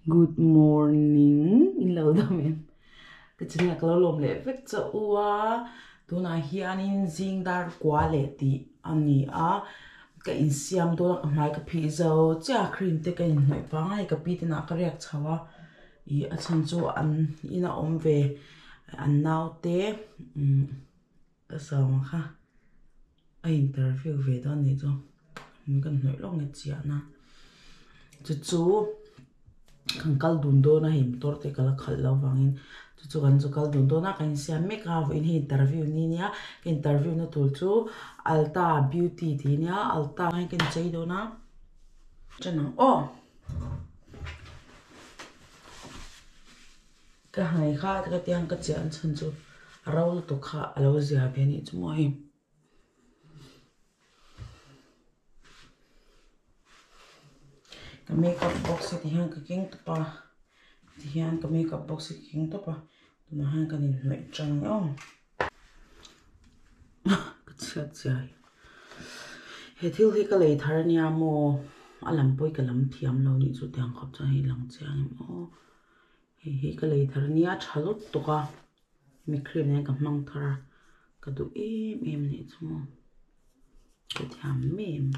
Good morning in lo da men cái chuyện là cái lồng lệ vết cho ua tôi nói hiền in zing dar quá lệ tí anh à cái in xiêm tôi là mai cái pizza chả cream te cái in nói phang hay cái pizza na cái riak chawa i a chan chu an ina om về an nau te cái sao mà kha ai interview về đó này cho mình cần nói long cái chuyện na chú khang kal dun do na him tor te kala khal lo wangin chu kan chu kal dun do na kan siam me ka in hi interview ni nia ke interview na tul chu Ulta beauty ti nia Ulta ngai kan chei do na chana o ka hai kha ka tiang ka chan chan chu raul to kha alo zia be ni chu mo hi cái makeup box thì hàng cái kính top à thì hàng cái makeup box thì kính top à mà hàng cái này lại trắng nhá cái chết dài hệ thiếu thì cái lấy thar nha mò à làm bôi cái làm thiam lâu đi chút tiếng khóc cho hay lòng chang mò hệ cái lấy thar nha chalot to cả mình cream này cái mang thar cái đồ em này chứ mò cái thiam mềm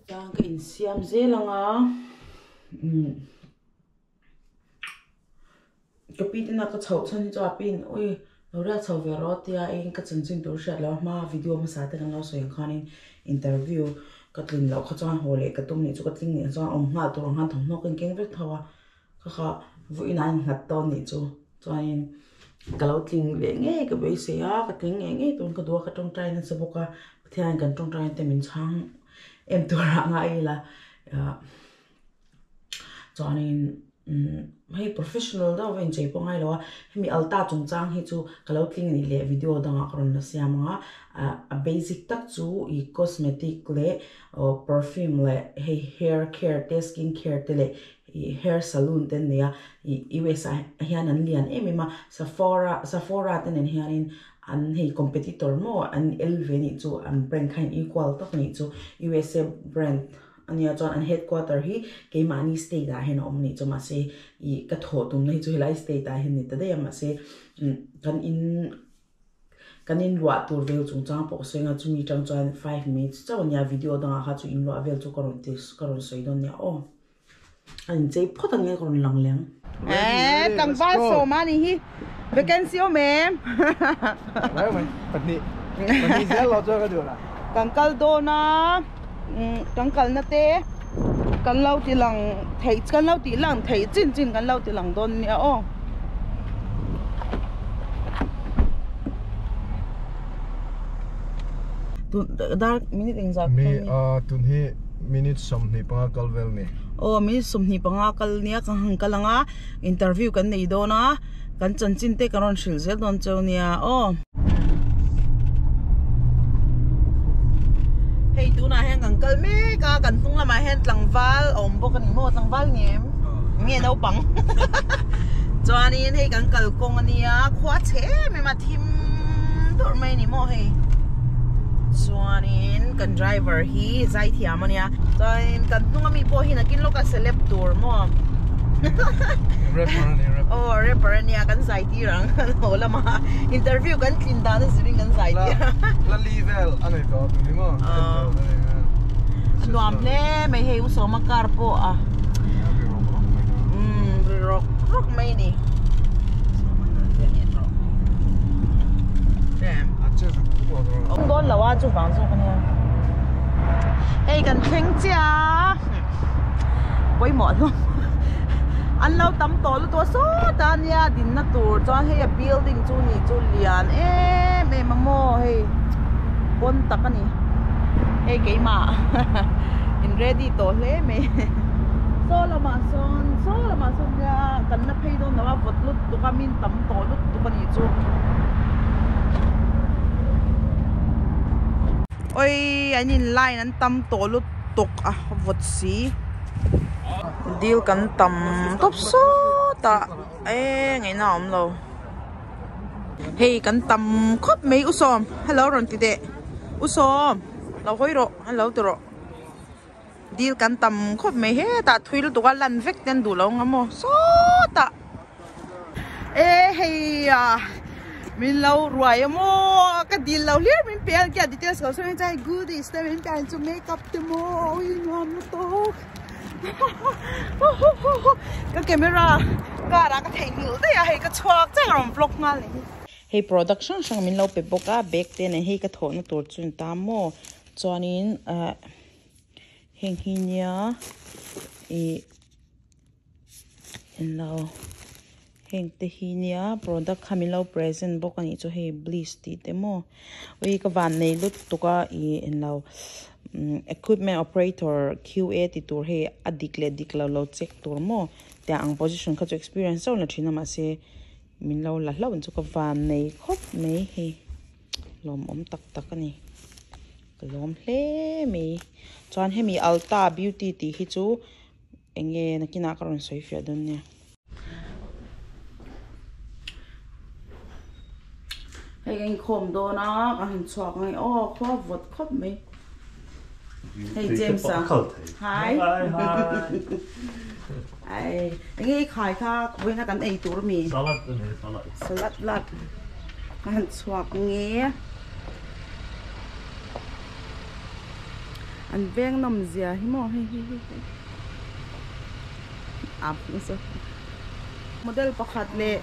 yang cái in xiêm dễ lắm à cái pin này cái chậu chân cho pin ôi nó ra chậu về rồi thì anh cái chân chân tôi sẽ làm mà video mà sao thì nó sẽ khăn interview cái tin lãoเขาจะหัวเล็กcáiตุ้มนี่จุกติ้งนี่จะอมหาตัวหันทั้งนกเก่งๆไปทั่วก็เขาวิ่งนั่งหัดตอนนี่จุจะเองก็เราติ้งเลี้ยงเงี้ยก็ไปเสียก็ติ้งเงี้ยตัวก็ดูก็ตรงใจนั่นสบุกก็ที่อันกันตรงใจแต่มันช่างem tôi ra ngay là cho nên hay professional đó when chạy phong ngay đó hay mi alta chung chang hi chu kalau ting ni le video da nga karon na siama a basic tak chu i cosmetic le perfume le hey hair care te skin care te le hair salon ten ne i USA hian an lian emima Sephora ten en hianin an hei competitor mo an LV ni chu an brand kind equal tok ni chu USA brand ania chon an headquarter hi keimani state da hen om ni chu ma se I ka tho tum nei chu helai state da hen ni ta de ma se kan in lua tur vel chung chang po senga chu mi chang chuan 5 minutes chaw nia video da kha chu in lua vel chu karon soi don nia o anh chơi phốt anh nghe còn lằng lẽng tầng ba số mà đi vacancy ôm em đấy mày bật đi sẽ lo cho cái điều là cần cal đô na cần cal na te cần lâu thì lằng thấy chín cần lâu thì lằng đôn nha ô tụi đã minute exact mi tụi hi minute som ni pa kalvel ni mi sum ni panga kal nia ka hang kalanga interview kan nei do na kan chanchin te karon shil zel don chau nia hey tu na hang kan kal me ka kan tung lama hen tlangwal om bo kan mo tlangwal niem nge no pang chuani hey kan kal kong ania khwa che me ma thim dor mai ni mo hey chuanin kan driver hi zai thiam ania chuan kan hnunga mi po hi na kin loka celeb tour mo rapper ania kan zai ti rang ho lama interview kan tin da na siring kan zai ti la level anai ko tu mo nuam ple mai he uso makar po rock mai ni damn ông đón là qua chụp phẳng xong cái này, hey cần thính chia, quay mỏ luôn, anh lâu tắm tối lúc tôi số tan nha, đi na tour cho hey building chu ni chu liền, em mà mò hey, bốn tắc cái này, hey cái mà, in ready tối lẽ mày, số là mà son nha, cần na pay đâu nào vượt lúc tụi mình tắm tối lúc tụi mình chu oi anh in line an tam to lu tok a vot si deal kan tam top so ta ngày nào om lo hey kan tam khop mấy usom hello ron ti de usom lo hoi ro hello to ro deal kan tam khop mấy he ta thui lu to ka lan vek ten du lo ngamo so ta hey mình lâu rồi mo cái deal lâu liếc mình bèn cái details của tôi chạy good is there mình bèn cho make up the mo ôi ngon to cái camera cái ra cái thầy nhiều đấy hay cái chuột chắc là vlog ngon này hey production sang mình lâu bị bóc á back tên này hey cái thổ nó tổ chuyên tam mo cho nên hình nhá lâu hình te hi nia product Carnival present bok ani cho he bliss ti demo we ka van nei lut tuka I en lo equipment operator QA ti tur he adikla lo check tur mo te ang position kha cho experience so la thina ma se min lo la lo chu ka van nei khop nei he lom om tak ani lom hle me chuan he mi Ulta beauty ti hi chu enge nakina karon soi fia don ne hey anh khom đồ nó anh chọc ngay ô khó vượt khóc mấy hey James à hi ai anh ấy khai kha với nó cắn ấy tụi mình salad lát anh chọc nghe anh veng nằm dìa hi mò hi áp nữa sao model pakhat le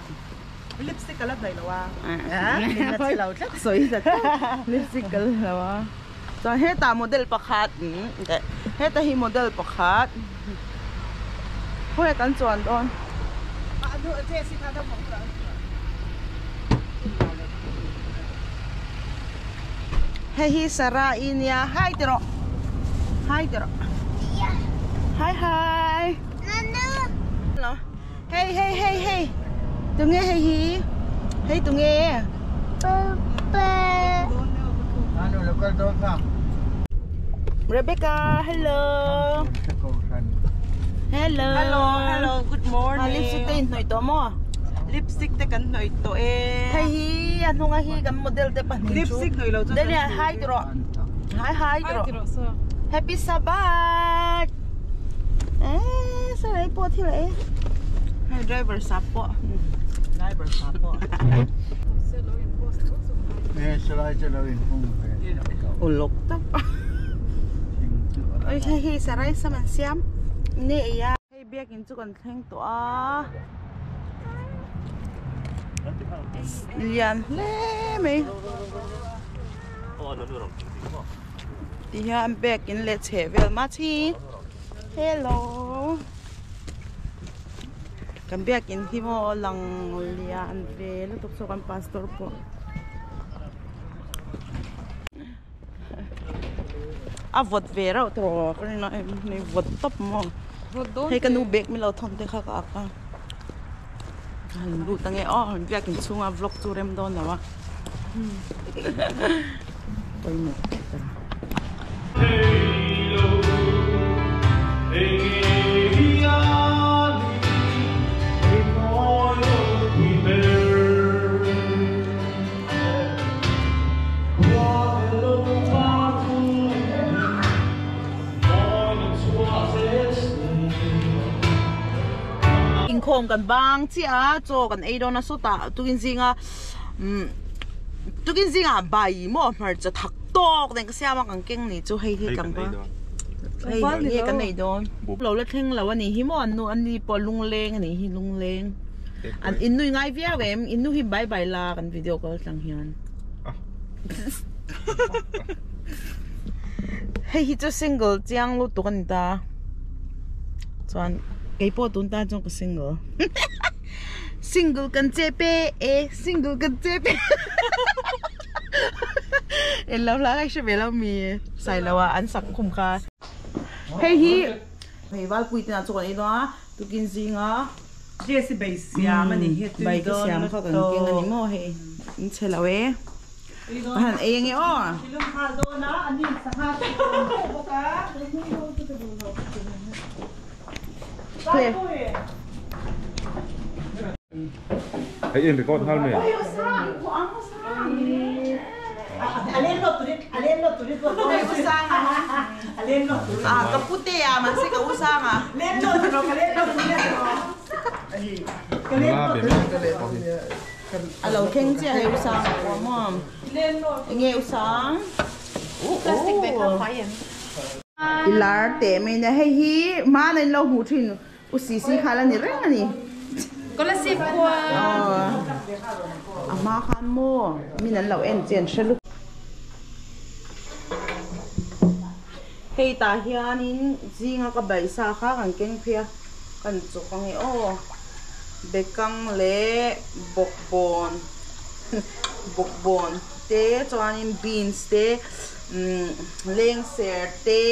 lipstick color này là lipstick color là cho hết ta model pakhat hết ta hi model pakhat thôi cắn tròn đón hey hi Sara inia hai tero hi hello hey tụi nghe hay gì hay tụi nghe Rebecca hello good morning lipstick tay nổi to mo lipstick tay kan nổi to hay hi anh không ai kan model tay pan lipstick nổi lâu đây nè hai tro happy Sabbath sao lại po thế này driver sapo ulok ta ôi hey sarai sa man siam ne ya hey biak in chu kan thleng to a lian le me ti han biak in le che vel ma chi hello kan biak in hi mo lang lian ve lu tok so kan pastor po a vot ve ra to kan ni vot top mo hay kan nu bek mi lo thon te kha ka ka lu tange o biak in chunga vlog tu rem don lawa oi mo khom kan bang chi a cho kan ei don a so ta tukin zinga bai mo mar cha thak tok den ka sia ma kan keng ni chu hei hi tang ba hei ni kan nei don lo la theng lo ani hi mo an nu an ni po lung leng ani hi lung leng an in nu ngai via wem in nu hi bye bye la kan video call sang hian hei hi chu single chiang lu tu kan ta chuan cái po tun ta trong cái single kan chepe single kan chepe em lâu lá cái sẽ về lâu mì xài lâu ăn sặc khum kha hey hi hey val pui tin cho cái đó tu kin zing á Jesse base siam ani het bai cái siam kha kan king ani mo hey in chelawe han e nge o Ilong kaldo na ani sa hati ko ka. Clear. Hãy yên phải con hơn mẹ. Alin lo tulit ko. Usang Alin lo tulit. kaputi man si ka usang Alin lo tulit. Ba biển alo keng chia hay usang wa mom nge usang plastic bag không phải vậy. ilar te me na hay hi ma nen lo hu thin usi si khala ni reng ani Có là ship qua. ama khan mo mi nan lo en chen shelu hei ta hianin zinga ka bai sa kha kan keng phia kan chu kang e o bekang le bokbon te chuanin beans te leng ser te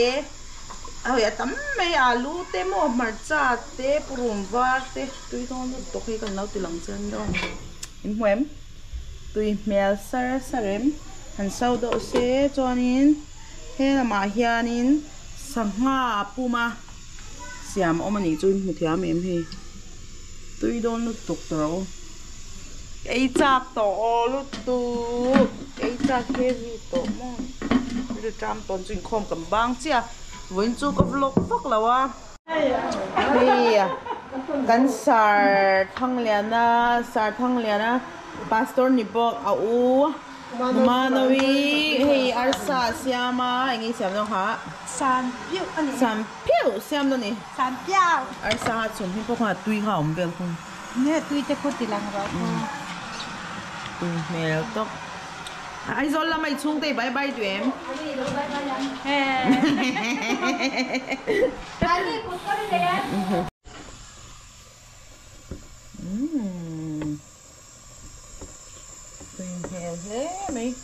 oi atam me alu te mo marcha te purum var te tui don to khi kan lau ti lang chen do in huem tui mel sarem han sau do se chuanin he la ma hianin sangha puma siam omani chu mu thiam em he tui don lu tuk tro ei chak to lu tu ei chak heavy to mo ru tram ton chin khom kam bang chia voin chu ka vlog fak lawa hey kan sar thang liana pastor ni bok au manawi hey arsa siama engi siam no ha San piu anh. sam piu siam no ni San piao. arsa ha chum hi pok ha tui ha om bel khung Nè tui te khuất lang rồi. mèo tóc ai rồi là mày xuống đây bye bye tụi em tụi mèo thế mày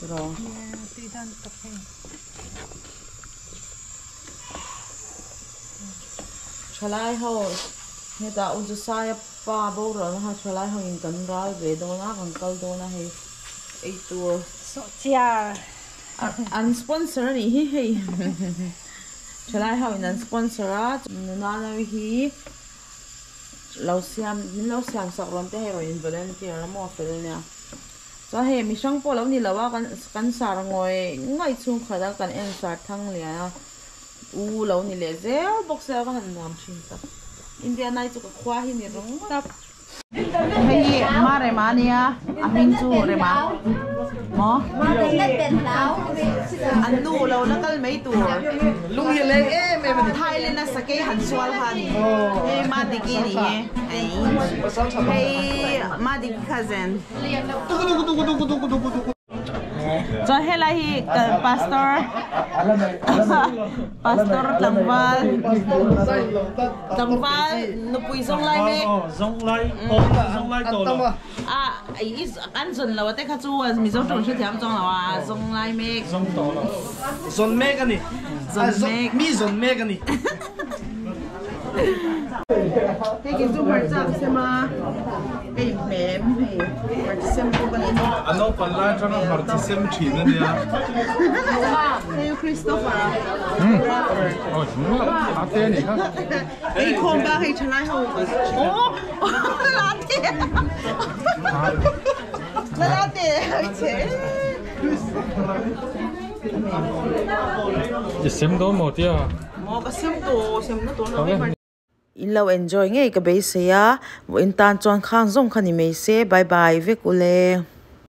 rồi Tui đang tập hay. chalai ho nghe ta uống sai pa bầu rồi ha chalai ho in cần ra về đâu na cần câu đâu na hay ấy tua So chia. an sponsor ni hi hi chalai ho in an sponsor á na na hi lâu xem sạc ron te rồi in volunteer mo fel nha cho he mi sang po lo ni lawa kan sar ngoi ngai chung khada kan en sar thang lia u lo ni le zel boxer ka han nam chin ta India nai chu ka khwa hi ni rong tap hei ma re ma nia a hing chu re ma mo an du lo na kal mei tu Lung hiền lên em mình thai lên na sake han swal ha ni hei ma di ki ni he hei ma di cousin cho hela hi pastor tlangpal no pui song lai me Rong lai tổ rồi. is an zon lo te kha chu Mizoram chu thiam chong lo song lai me Rong tổ rồi. Zon me cái này. Mi zon me cái này. Hey, cái chú mở ra xem mà cái mềm thì mở xem cô cái này. Anh nói còn lại cho nó mở xem chỉ nữa đi à. Hey, Christopher. Ôi, chúng nó là tên này khác. Hey, con ba hay chân lại hậu. Ô, lá tiền. Lá tiền, chết. Chỉ xem đó một tí à. Mo cái xem nó tổ nó. In lo enjoy nge ka be se ya wo in tan chon khang zong khani me se bye bye ve kule